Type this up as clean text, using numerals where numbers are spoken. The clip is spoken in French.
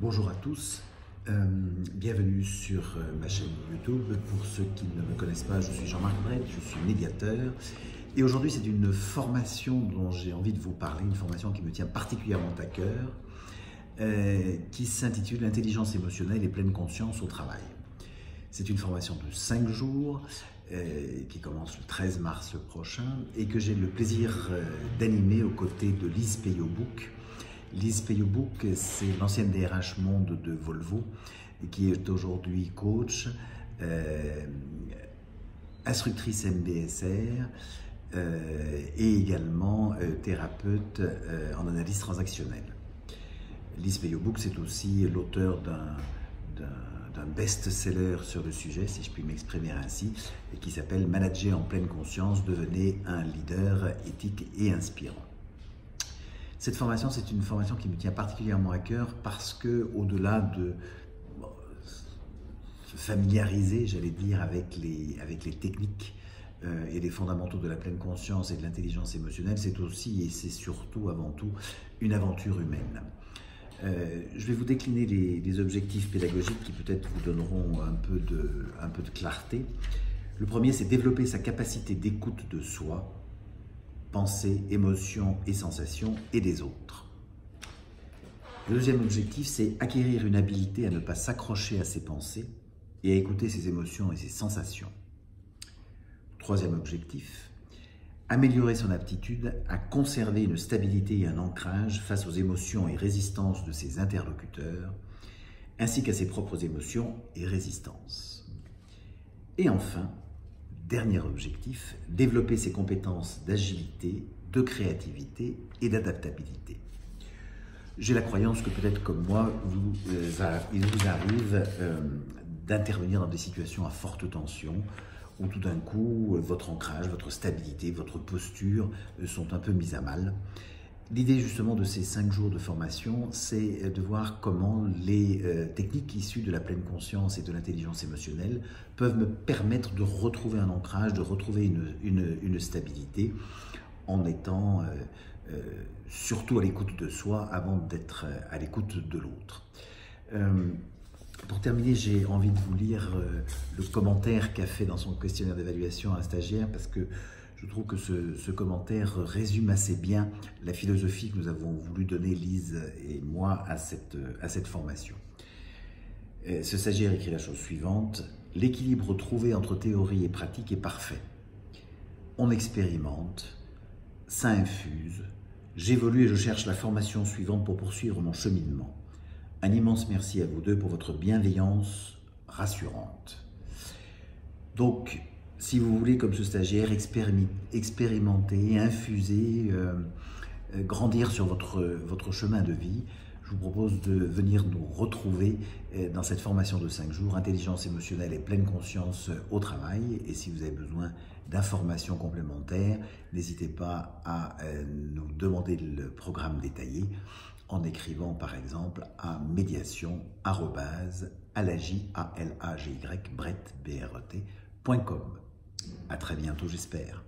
Bonjour à tous, bienvenue sur ma chaîne YouTube. Pour ceux qui ne me connaissent pas, je suis Jean-Marc Brett, je suis médiateur. Et aujourd'hui, c'est une formation dont j'ai envie de vous parler, une formation qui me tient particulièrement à cœur, qui s'intitule L'intelligence émotionnelle et pleine conscience au travail. C'est une formation de 5 jours qui commence le 13 mars prochain et que j'ai le plaisir d'animer aux côtés de Lise Peyobouk. Lise Peyobouk, c'est l'ancienne DRH Monde de Volvo qui est aujourd'hui coach, instructrice MBSR et également thérapeute en analyse transactionnelle. Lise Peyobouk, c'est aussi l'auteur d'un best-seller sur le sujet, si je puis m'exprimer ainsi, et qui s'appelle « Manager en pleine conscience, devenez un leader éthique et inspirant ». Cette formation, c'est une formation qui me tient particulièrement à cœur parce que, au-delà de se familiariser, j'allais dire, avec les techniques et les fondamentaux de la pleine conscience et de l'intelligence émotionnelle, c'est aussi et c'est surtout, avant tout, une aventure humaine. Je vais vous décliner les objectifs pédagogiques qui peut-être vous donneront un peu de clarté. Le premier, c'est développer sa capacité d'écoute de soi, pensées, émotions et sensations et des autres. Le deuxième objectif, c'est acquérir une habilité à ne pas s'accrocher à ses pensées et à écouter ses émotions et ses sensations. Troisième objectif, améliorer son aptitude à conserver une stabilité et un ancrage face aux émotions et résistances de ses interlocuteurs, ainsi qu'à ses propres émotions et résistances. Et enfin, dernier objectif, développer ses compétences d'agilité, de créativité et d'adaptabilité. J'ai la croyance que peut-être comme moi, il vous arrive d'intervenir dans des situations à forte tension, où tout d'un coup, votre ancrage, votre stabilité, votre posture sont un peu mises à mal. L'idée justement de ces 5 jours de formation, c'est de voir comment les techniques issues de la pleine conscience et de l'intelligence émotionnelle peuvent me permettre de retrouver un ancrage, de retrouver une stabilité en étant surtout à l'écoute de soi avant d'être à l'écoute de l'autre. Pour terminer, j'ai envie de vous lire le commentaire qu'a fait dans son questionnaire d'évaluation un stagiaire parce que je trouve que ce commentaire résume assez bien la philosophie que nous avons voulu donner, Lise et moi, à cette formation. Ce stagiaire écrit la chose suivante: « L'équilibre trouvé entre théorie et pratique est parfait. On expérimente, ça infuse, j'évolue et je cherche la formation suivante pour poursuivre mon cheminement. Un immense merci à vous deux pour votre bienveillance rassurante. » Donc, si vous voulez, comme ce stagiaire, expérimenter, infuser, grandir sur votre chemin de vie, je vous propose de venir nous retrouver dans cette formation de 5 jours, Intelligence émotionnelle et pleine conscience au travail. Et si vous avez besoin d'informations complémentaires, n'hésitez pas à nous demander le programme détaillé en écrivant par exemple à médiation@alajy.com. À très bientôt, j'espère.